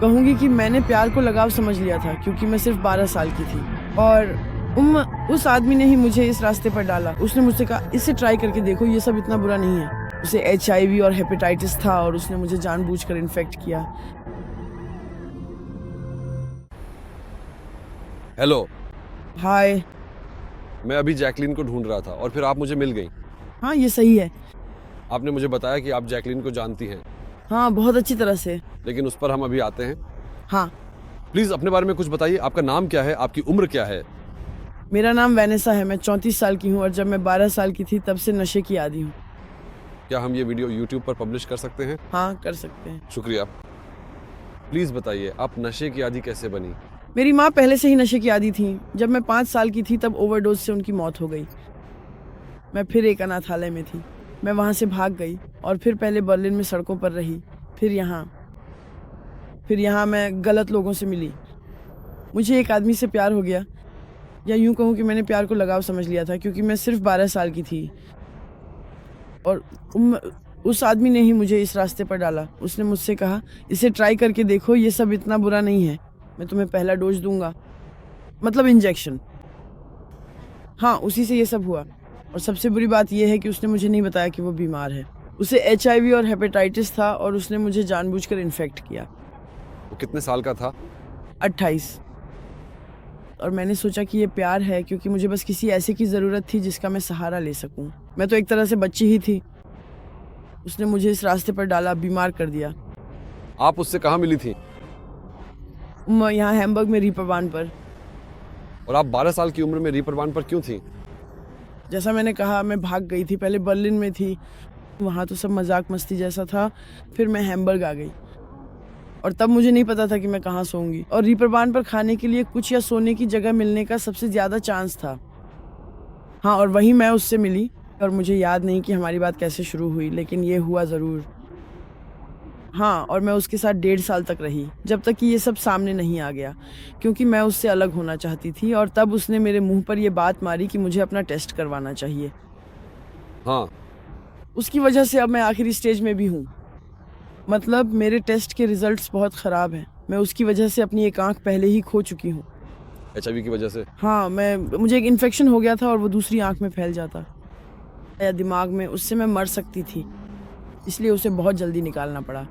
कहूँगी कि मैंने प्यार को लगाव समझ लिया था क्योंकि मैं सिर्फ 12 साल की थी और उस आदमी ने ही मुझे इस रास्ते पर डाला। उसने मुझसे कहा इसे ट्राई करके देखो, ये सब इतना बुरा नहीं है। उसे HIV और हेपेटाइटिस था और उसने मुझे जानबूझकर इन्फेक्ट किया। हेलो, हाय। मैं अभी जैकलीन को ढूंढ रहा था और फिर आप मुझे मिल गई। हाँ, ये सही है। आपने मुझे बताया कि आप जैकलीन को जानती हैं, हाँ, बहुत अच्छी तरह से। लेकिन उस पर हम अभी आते हैं। हाँ, प्लीज अपने बारे में कुछ बताइए। आपका नाम क्या है, आपकी उम्र क्या है? मेरा नाम वैनेसा है। मैं 34 साल की हूँ और जब मैं 12 साल की थी तब से नशे की आदी हूँ। क्या हम ये वीडियो YouTube पर पब्लिश कर सकते हैं? हाँ, कर सकते हैं। शुक्रिया। प्लीज बताइए, आप नशे की आदी कैसे बनी? मेरी माँ पहले से ही नशे की आदी थी। जब मैं 5 साल की थी तब ओवरडोज से उनकी मौत हो गई। मैं फिर एक अनाथालय में थी। मैं वहाँ से भाग गई और फिर पहले बर्लिन में सड़कों पर रही, फिर यहाँ मैं गलत लोगों से मिली। मुझे एक आदमी से प्यार हो गया, या यूं कहूँ कि मैंने प्यार को लगाव समझ लिया था क्योंकि मैं सिर्फ 12 साल की थी और उस आदमी ने ही मुझे इस रास्ते पर डाला। उसने मुझसे कहा इसे ट्राई करके देखो, ये सब इतना बुरा नहीं है। मैं तुम्हें पहला डोज दूंगा, मतलब इंजेक्शन। हाँ, उसी से ये सब हुआ। और सबसे बुरी बात यह है कि उसने मुझे नहीं बताया कि वो बीमार है। उसे HIV और हेपेटाइटिस था और उसने मुझे जानबूझकर इन्फेक्ट किया। वो कितने साल का था? 28। और मैंने सोचा कि ये प्यार है क्योंकि मुझे बस किसी ऐसे की ज़रूरत थी जिसका मैं सहारा ले सकूं। मैं तो एक तरह से बच्ची ही थी। उसने मुझे इस रास्ते पर डाला, बीमार कर दिया। आप उससे कहाँ मिली थी? यहाँ हैम्बर्ग में रीपरबान पर। और आप 12 साल की उम्र में रीपरबान पर क्यों थी? जैसा मैंने कहा, मैं भाग गई थी। पहले बर्लिन में थी, वहाँ तो सब मजाक मस्ती जैसा था। फिर मैं हैम्बर्ग आ गई और तब मुझे नहीं पता था कि मैं कहाँ सोऊंगी। और रीपरबान पर खाने के लिए कुछ या सोने की जगह मिलने का सबसे ज़्यादा चांस था। हाँ, और वहीं मैं उससे मिली। और मुझे याद नहीं कि हमारी बात कैसे शुरू हुई, लेकिन ये हुआ ज़रूर। हाँ, और मैं उसके साथ 1.5 साल तक रही, जब तक कि ये सब सामने नहीं आ गया, क्योंकि मैं उससे अलग होना चाहती थी। और तब उसने मेरे मुंह पर यह बात मारी कि मुझे अपना टेस्ट करवाना चाहिए। हाँ। उसकी वजह से अब मैं आखिरी स्टेज में भी हूँ। मतलब मेरे टेस्ट के रिजल्ट्स बहुत ख़राब हैं। मैं उसकी वजह से अपनी एक आंख पहले ही खो चुकी हूँ। HIV की वजह से? हाँ, मुझे एक इन्फेक्शन हो गया था और वो दूसरी आंख में फैल जाता या दिमाग में। उससे मैं मर सकती थी, इसलिए उसे बहुत जल्दी निकालना पड़ा।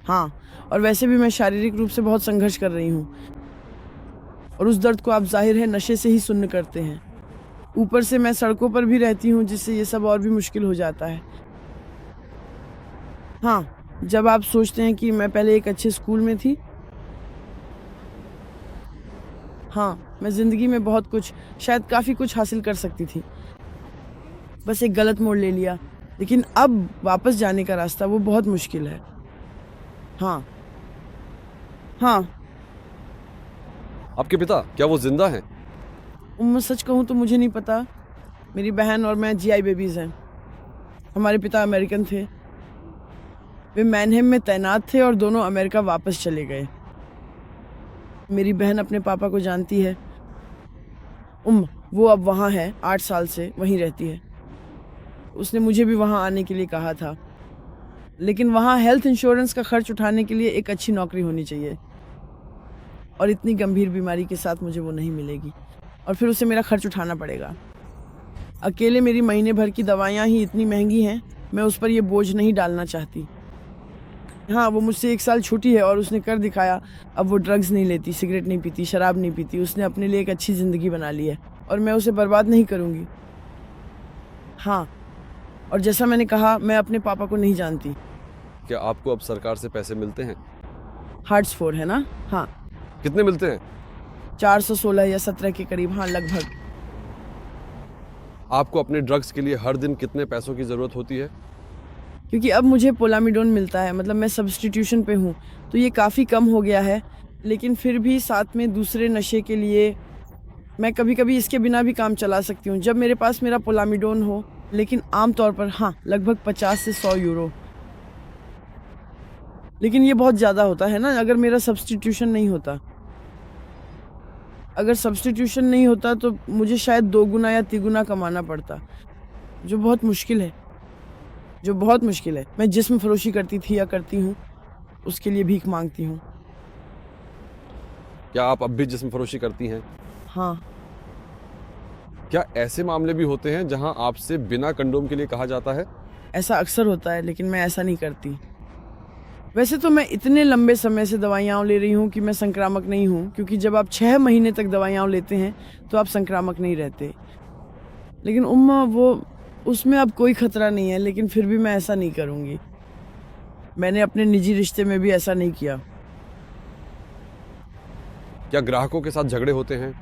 हाँ, और वैसे भी मैं शारीरिक रूप से बहुत संघर्ष कर रही हूँ और उस दर्द को आप जाहिर है नशे से ही सुन्न करते हैं। ऊपर से मैं सड़कों पर भी रहती हूँ, जिससे ये सब और भी मुश्किल हो जाता है। हाँ, जब आप सोचते हैं कि मैं पहले एक अच्छे स्कूल में थी। हाँ, मैं ज़िंदगी में बहुत कुछ, शायद काफ़ी कुछ हासिल कर सकती थी, बस एक गलत मोड़ ले लिया। लेकिन अब वापस जाने का रास्ता वो बहुत मुश्किल है। हाँ। हाँ। आपके पिता, क्या वो जिंदा हैं? मैं सच कहूँ तो मुझे नहीं पता। मेरी बहन और मैं GI बेबीज़ हैं। हमारे पिता अमेरिकन थे। वे मैनहेम में तैनात थे और दोनों अमेरिका वापस चले गए। मेरी बहन अपने पापा को जानती है। वो अब वहाँ है, 8 साल से वहीं रहती है। उसने मुझे भी वहाँ आने के लिए कहा था, लेकिन वहाँ हेल्थ इंश्योरेंस का खर्च उठाने के लिए एक अच्छी नौकरी होनी चाहिए और इतनी गंभीर बीमारी के साथ मुझे वो नहीं मिलेगी और फिर उसे मेरा खर्च उठाना पड़ेगा। अकेले मेरी महीने भर की दवाइयाँ ही इतनी महंगी हैं, मैं उस पर ये बोझ नहीं डालना चाहती। हाँ, वो मुझसे 1 साल छोटी है और उसने कर दिखाया। अब वो ड्रग्स नहीं लेती, सिगरेट नहीं पीती, शराब नहीं पीती। उसने अपने लिए एक अच्छी ज़िंदगी बना ली है और मैं उसे बर्बाद नहीं करूँगी। हाँ, और जैसा मैंने कहा, मैं अपने पापा को नहीं जानती। क्या आपको अब सरकार से पैसे मिलते हैं? हार्ट्सफोर्ड है ना? हाँ। कितने मिलते हैं? 416 या 17 के करीब। हाँ, लगभग। आपको अपने ड्रग्स के लिए हर दिन कितने पैसों की ज़रूरत होती है? क्योंकि अब मुझे पोलामिडोन मिलता है, मतलब मैं सब्स्टिट्यूशन पे हूँ, तो ये काफ़ी कम हो गया है। लेकिन फिर भी साथ में दूसरे नशे के लिए मैं कभी कभी इसके बिना भी काम चला सकती हूँ जब मेरे पास मेरा पोलामिडोन हो। लेकिन आमतौर पर हाँ, लगभग 50 से 100 यूरो। लेकिन ये बहुत ज़्यादा होता है ना, अगर मेरा सब्स्टिट्यूशन नहीं होता। अगर सब्स्टिट्यूशन नहीं होता तो मुझे शायद 2 गुना या 3 गुना कमाना पड़ता, जो बहुत मुश्किल है। मैं जिस्म फरोशी करती थी या करती हूँ, उसके लिए भीख मांगती हूँ। क्या आप अब भी जिस्म फरोशी करती हैं? हाँ। क्या ऐसे मामले भी होते हैं जहां आपसे बिना कंडोम के लिए कहा जाता है? ऐसा अक्सर होता है, लेकिन मैं ऐसा नहीं करती। वैसे तो मैं इतने लंबे समय से दवाइयाँ ले रही हूँ कि मैं संक्रामक नहीं हूँ, क्योंकि जब आप 6 महीने तक दवाइयाँ लेते हैं तो आप संक्रामक नहीं रहते। लेकिन उम्मा वो उसमें अब कोई खतरा नहीं है, लेकिन फिर भी मैं ऐसा नहीं करूँगी। मैंने अपने निजी रिश्ते में भी ऐसा नहीं किया। क्या ग्राहकों के साथ झगड़े होते हैं?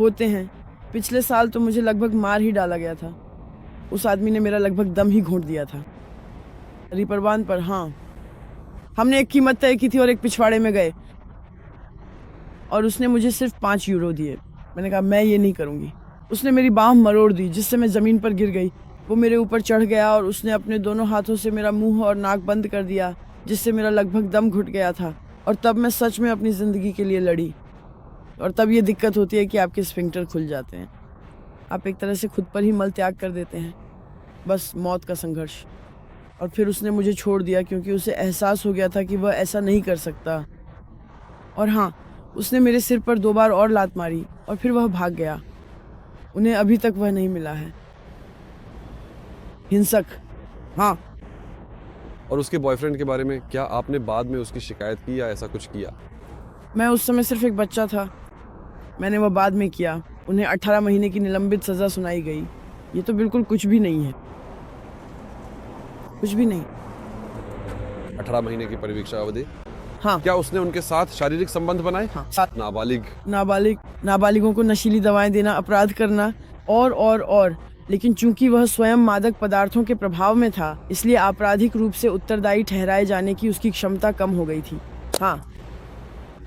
होते हैं। पिछले साल तो मुझे लगभग मार ही डाला गया था। उस आदमी ने मेरा लगभग दम ही घोंट दिया था। रिपरवान पर, हाँ। हमने एक कीमत तय की थी और एक पिछवाड़े में गए और उसने मुझे सिर्फ 5 यूरो दिए। मैंने कहा मैं ये नहीं करूँगी। उसने मेरी बाँह मरोड़ दी, जिससे मैं ज़मीन पर गिर गई। वो मेरे ऊपर चढ़ गया और उसने अपने दोनों हाथों से मेरा मुंह और नाक बंद कर दिया, जिससे मेरा लगभग दम घुट गया था। और तब मैं सच में अपनी ज़िंदगी के लिए लड़ी। और तब ये दिक्कत होती है कि आपके स्फिंक्टर खुल जाते हैं। आप एक तरह से खुद पर ही मल त्याग कर देते हैं। बस मौत का संघर्ष। और फिर उसने मुझे छोड़ दिया क्योंकि उसे एहसास हो गया था कि वह ऐसा नहीं कर सकता। और हाँ, उसने मेरे सिर पर 2 बार और लात मारी और फिर वह भाग गया। उन्हें अभी तक वह नहीं मिला है। हिंसक, हाँ। और उसके बॉयफ्रेंड के बारे में क्या आपने बाद में उसकी शिकायत की या ऐसा कुछ किया? मैं उस समय सिर्फ एक बच्चा था। मैंने वह बाद में किया। उन्हें 18 महीने की निलंबित सज़ा सुनाई गई। ये तो बिल्कुल कुछ भी नहीं है। कुछ भी नहीं। 18 महीने की परिवीक्षा अवधि। हाँ। क्या उसने उनके साथ शारीरिक संबंध बनाए? हाँ। नाबालिगों को नशीली दवाएं देना, अपराध करना और लेकिन चूंकि वह स्वयं मादक पदार्थों के प्रभाव में था, इसलिए आपराधिक रूप से उत्तरदायी ठहराए जाने की उसकी क्षमता कम हो गई थी। हाँ।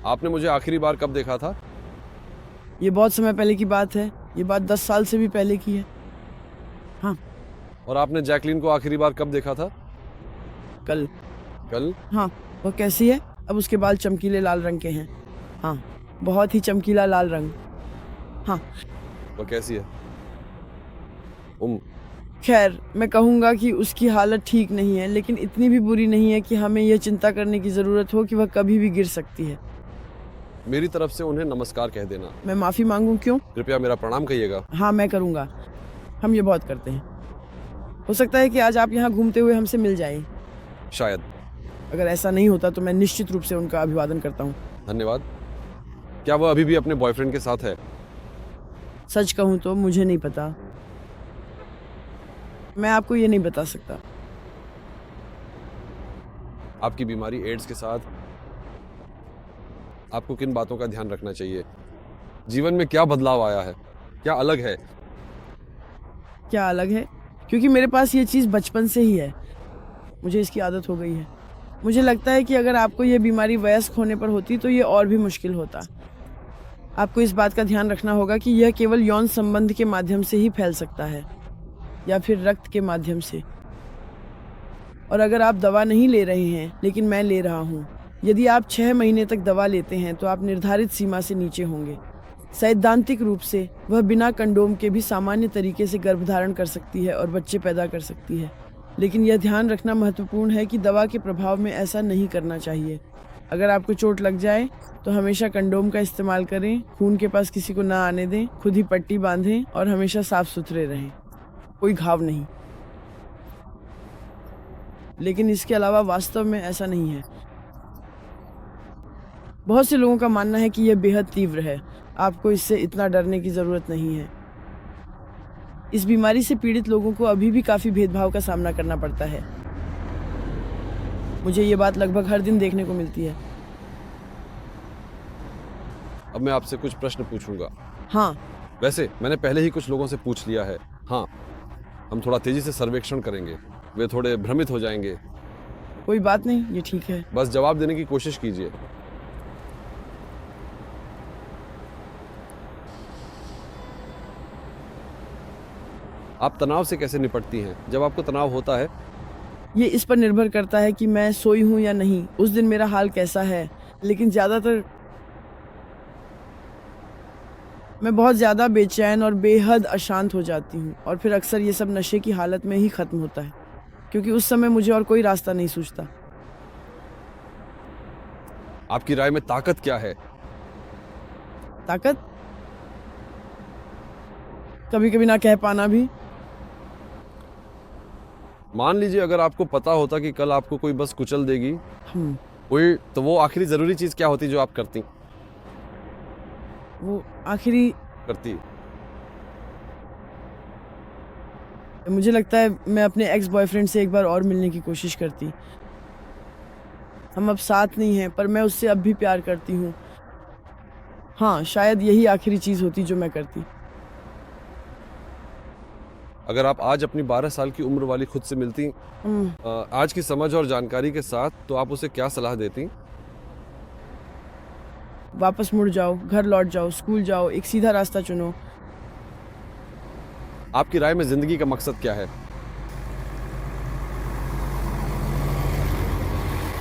आपने मुझे आखिरी बार कब देखा था? ये बहुत समय पहले की बात है। ये बात 10 साल से भी पहले की है। हाँ। और आपने जैकलीन को आखिरी बार कब देखा था? कल। हाँ। वह कैसी है? अब उसके बाल चमकीले लाल रंग के हैं। हाँ, बहुत ही चमकीला लाल रंग। हाँ। वह कैसी है? खैर, मैं कहूँगा कि उसकी हालत ठीक नहीं है, लेकिन इतनी भी बुरी नहीं है कि हमें यह चिंता करने की ज़रूरत हो कि वह कभी भी गिर सकती है। मेरी तरफ से उन्हें नमस्कार कह देना। मैं माफ़ी मांगूं? क्यों? कृपया मेरा प्रणाम कहिएगा। हाँ, मैं करूँगा। हम ये बहुत करते हैं। हो सकता है कि आज आप यहाँ घूमते हुए हमसे मिल जाएं। शायद। अगर ऐसा नहीं होता तो मैं निश्चित रूप से उनका अभिवादन करता हूँ। धन्यवाद। क्या वह अभी भी अपने बॉयफ्रेंड के साथ है? सच कहूँ तो मुझे नहीं पता। मैं आपको ये नहीं बता सकता। आपकी बीमारी एड्स के साथ आपको किन बातों का ध्यान रखना चाहिए? जीवन में क्या बदलाव आया है? क्या अलग है? क्या अलग है? क्योंकि मेरे पास ये चीज़ बचपन से ही है। मुझे इसकी आदत हो गई है। मुझे लगता है कि अगर आपको ये बीमारी वयस्क होने पर होती तो ये और भी मुश्किल होता। आपको इस बात का ध्यान रखना होगा कि यह केवल यौन संबंध के माध्यम से ही फैल सकता है, या फिर रक्त के माध्यम से। और अगर आप दवा नहीं ले रहे हैं, लेकिन मैं ले रहा हूँ, यदि आप 6 महीने तक दवा लेते हैं तो आप निर्धारित सीमा से नीचे होंगे। सैद्धांतिक रूप से वह बिना कंडोम के भी सामान्य तरीके से गर्भधारण कर सकती है और बच्चे पैदा कर सकती है। लेकिन यह ध्यान रखना महत्वपूर्ण है कि दवा के प्रभाव में ऐसा नहीं करना चाहिए। अगर आपको चोट लग जाए तो हमेशा कंडोम का इस्तेमाल करें, खून के पास किसी को ना आने दें, खुद ही पट्टी बांधें और हमेशा साफ सुथरे रहें। कोई घाव नहीं। लेकिन इसके अलावा वास्तव में ऐसा नहीं है। बहुत से लोगों का मानना है कि यह बेहद तीव्र है। आपको इससे इतना डरने की ज़रूरत नहीं है। इस बीमारी से पीड़ित लोगों को अभी भी काफ़ी भेदभाव का सामना करना पड़ता है। मुझे ये बात लगभग हर दिन देखने को मिलती है। अब मैं आपसे कुछ प्रश्न पूछूंगा। हाँ। वैसे मैंने पहले ही कुछ लोगों से पूछ लिया है। हाँ, हम थोड़ा तेजी से सर्वेक्षण करेंगे। वे थोड़े भ्रमित हो जाएंगे। कोई बात नहीं, ये ठीक है। बस जवाब देने की कोशिश कीजिए। आप तनाव से कैसे निपटती हैं? जब आपको तनाव होता है? ये इस पर निर्भर करता है कि मैं सोई हूँ या नहीं, उस दिन मेरा हाल कैसा है। लेकिन ज़्यादातर मैं बहुत ज़्यादा बेचैन और बेहद अशांत हो जाती हूँ, और फिर अक्सर ये सब नशे की हालत में ही ख़त्म होता है, क्योंकि उस समय मुझे और कोई रास्ता नहीं सूझता। आपकी राय में ताकत क्या है? ताकत कभी कभी ना कह पाना भी। मान लीजिए अगर आपको पता होता कि कल आपको कोई बस कुचल देगी, हम्म, कोई, तो वो आखिरी जरूरी चीज क्या होती जो आप करती? वो आखिरी करती मुझे लगता है मैं अपने एक्स बॉयफ्रेंड से एक बार और मिलने की कोशिश करती। हम अब साथ नहीं हैं, पर मैं उससे अब भी प्यार करती हूँ। हाँ, शायद यही आखिरी चीज़ होती जो मैं करती। अगर आप आज अपनी 12 साल की उम्र वाली खुद से मिलती हम्म, आज की समझ और जानकारी के साथ, तो आप उसे क्या सलाह देती? वापस मुड़ जाओ, घर लौट जाओ, स्कूल जाओ, एक सीधा रास्ता चुनो। आपकी राय में जिंदगी का मकसद क्या है?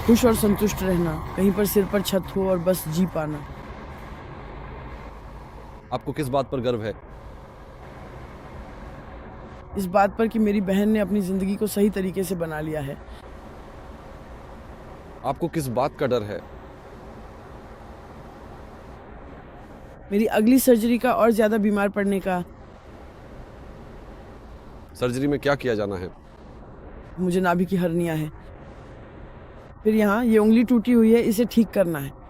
खुश और संतुष्ट रहना, कहीं पर सिर पर छत हो और बस जी पाना। आपको किस बात पर गर्व है? इस बात पर कि मेरी बहन ने अपनी ज़िंदगी को सही तरीके से बना लिया है। आपको किस बात का डर है? मेरी अगली सर्जरी का और ज़्यादा बीमार पड़ने का। सर्जरी में क्या किया जाना है? मुझे नाभि की हर्निया है। फिर यहाँ ये उंगली टूटी हुई है, इसे ठीक करना है।